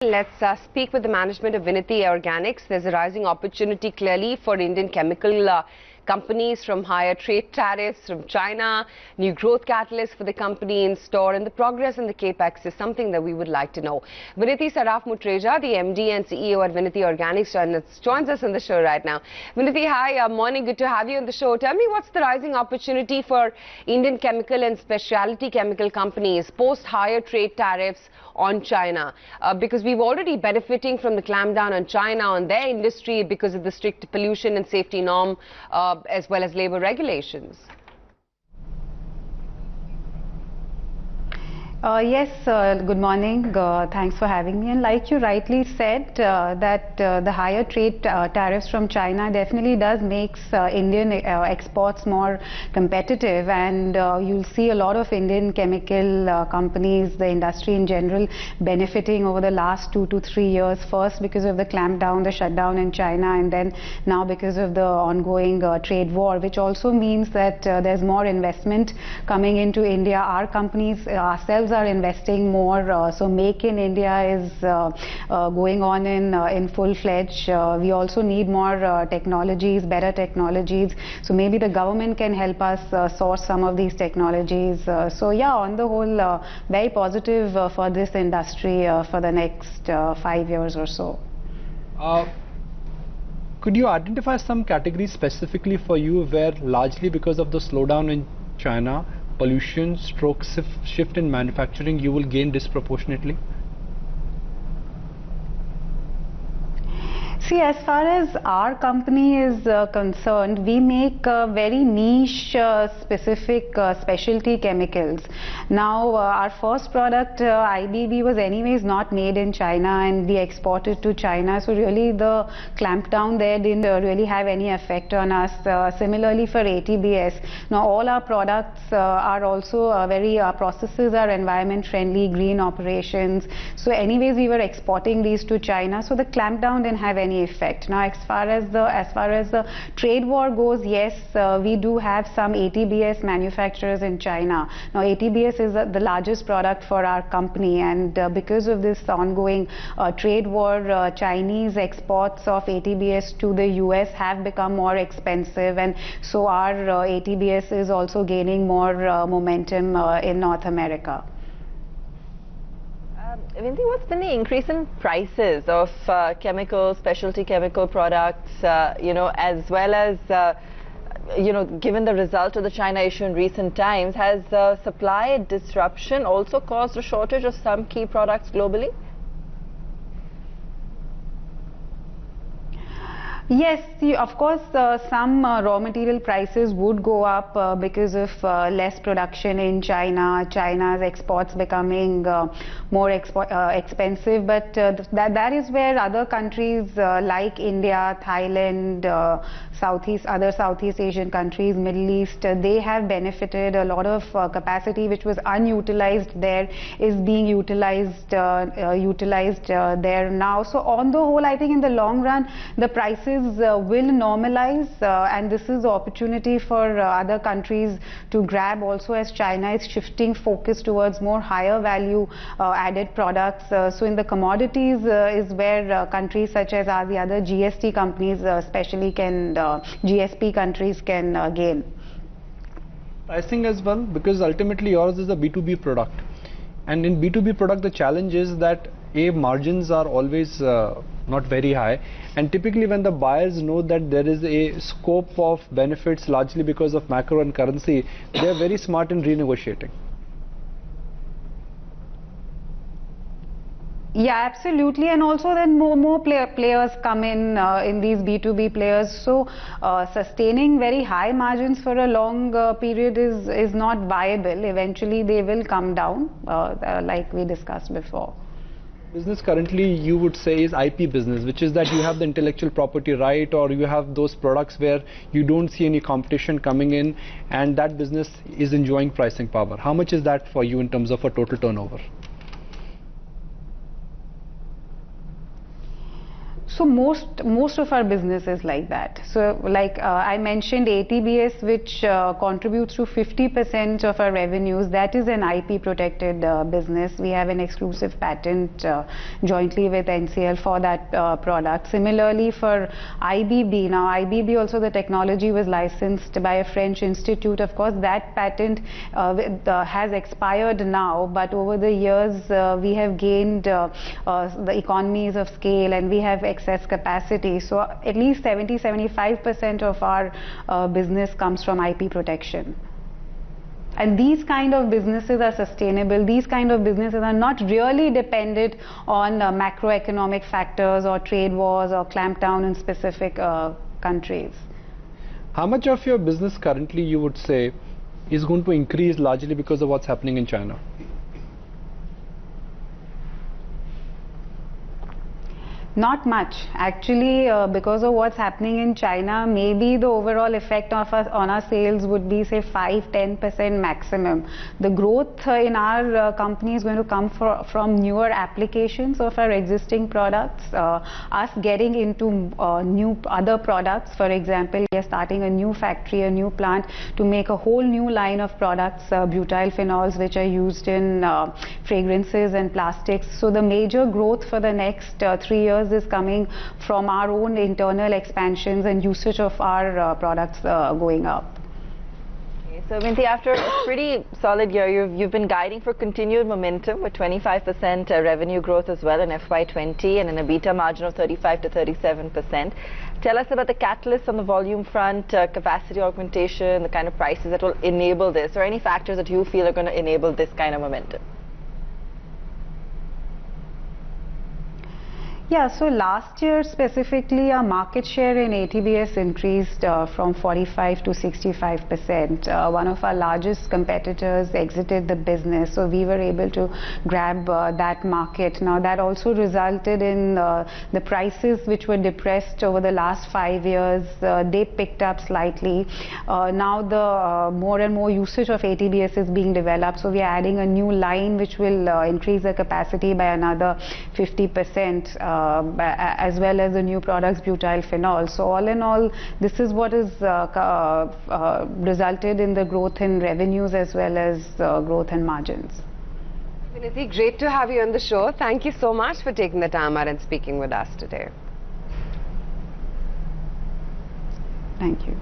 and let's speak with the management of Vinati Organics. There's a rising opportunity clearly for Indian chemical companies from higher trade tariffs from China, new growth catalysts for the company in store, and the progress in the capex is something that we would like to know. Vinati Saraf Mutreja, the MD and CEO at Vinati Organics, joins us on the show right now. Vinati, hi, morning, good to have you on the show. Tell me, what's the rising opportunity for Indian chemical and specialty chemical companies post higher trade tariffs on China? Because we've already benefiting from the clampdown on China, on their industry, because of the strict pollution and safety norm as well as labor regulations. Yes, good morning. Thanks for having me. And like you rightly said, that the higher trade tariffs from China definitely does makes Indian exports more competitive, and you'll see a lot of Indian chemical companies, the industry in general, benefiting over the last 2 to 3 years. First because of the clampdown, the shutdown in China, and then now because of the ongoing trade war, which also means that there's more investment coming into India. Our companies ourselves are investing more, so Make in India is going on in full-fledged. We also need more technologies, better technologies, so maybe the government can help us source some of these technologies. So yeah, on the whole, very positive for this industry for the next 5 years or so. Could you identify some categories specifically for you where, largely because of the slowdown in China, pollution stroke shift in manufacturing, you will gain disproportionately? See, as far as our company is concerned, we make very niche specific specialty chemicals. Now, our first product, IBB, was anyways not made in China, and we exported to China. So really the clampdown there didn't really have any effect on us. Similarly for ATBS. Now, all our products are also our processes are environment friendly, green operations. So anyways, we were exporting these to China. So the clampdown didn't have any effect. Now, as far as the trade war goes, yes, we do have some ATBS manufacturers in China. Now, ATBS is the largest product for our company, and because of this ongoing trade war, Chinese exports of ATBS to the US have become more expensive, and so our ATBS is also gaining more momentum in North America. Vinti, what's been the increase in prices of chemical, specialty chemical products, as well as, given the result of the China issue in recent times, has supply disruption also caused a shortage of some key products globally? Yes, of course, some raw material prices would go up because of less production in China, China's exports becoming more expensive, but that is where other countries like India, Thailand, other Southeast Asian countries, Middle East, they have benefited. A lot of capacity which was unutilized there is being utilized there now. So on the whole, I think in the long run, the prices will normalize, and this is the opportunity for other countries to grab also, as China is shifting focus towards more higher value added products. So in the commodities is where countries such as the other GST companies especially can, GSP countries can gain. Pricing as well, because ultimately yours is a B2B product, and in B2B product the challenge is that margins are always not very high, and typically when the buyers know that there is a scope of benefits largely because of macro and currency, they are very smart in renegotiating. Yeah, absolutely, and also then more players come in these B2B players. So sustaining very high margins for a long period is not viable. Eventually they will come down, like we discussed before. Business currently you would say is IP business, which is that you have the intellectual property right, or you have those products where you don't see any competition coming in, and that business is enjoying pricing power. How much is that for you in terms of a total turnover? So most of our business is like that. So like I mentioned ATBS, which contributes to 50% of our revenues, that is an IP protected business. We have an exclusive patent jointly with NCL for that product. Similarly for IBB, now IBB also the technology was licensed by a French institute. Of course that patent has expired now, but over the years we have gained the economies of scale and we have excess capacity. So at least 70-75% of our business comes from IP protection. And these kind of businesses are sustainable. These kind of businesses are not really dependent on macroeconomic factors or trade wars or clampdown in specific countries. How much of your business currently you would say is going to increase largely because of what's happening in China? Not much. Actually, because of what's happening in China, maybe the overall effect of us on our sales would be say 5-10% maximum. The growth in our company is going to come from newer applications of our existing products, us getting into new other products. For example, we are starting a new factory, a new plant to make a whole new line of products, butyl phenols, which are used in fragrances and plastics. So the major growth for the next 3 years is coming from our own internal expansions and usage of our products going up. Okay, so Vinti, after a pretty solid year, you've been guiding for continued momentum with 25% revenue growth as well in FY20 and an EBITDA margin of 35 to 37%. Tell us about the catalysts on the volume front, capacity augmentation, the kind of prices that will enable this, or any factors that you feel are going to enable this kind of momentum. Yeah, so last year specifically our market share in ATBS increased from 45 to 65%. One of our largest competitors exited the business, so we were able to grab that market. Now that also resulted in the prices which were depressed over the last 5 years, they picked up slightly. Now the more and more usage of ATBS is being developed, so we are adding a new line which will increase the capacity by another 50%. As well as the new products butyl phenol. So all in all, this is what has resulted in the growth in revenues as well as growth in margins. Viniti, great to have you on the show. Thank you so much for taking the time out and speaking with us today. Thank you.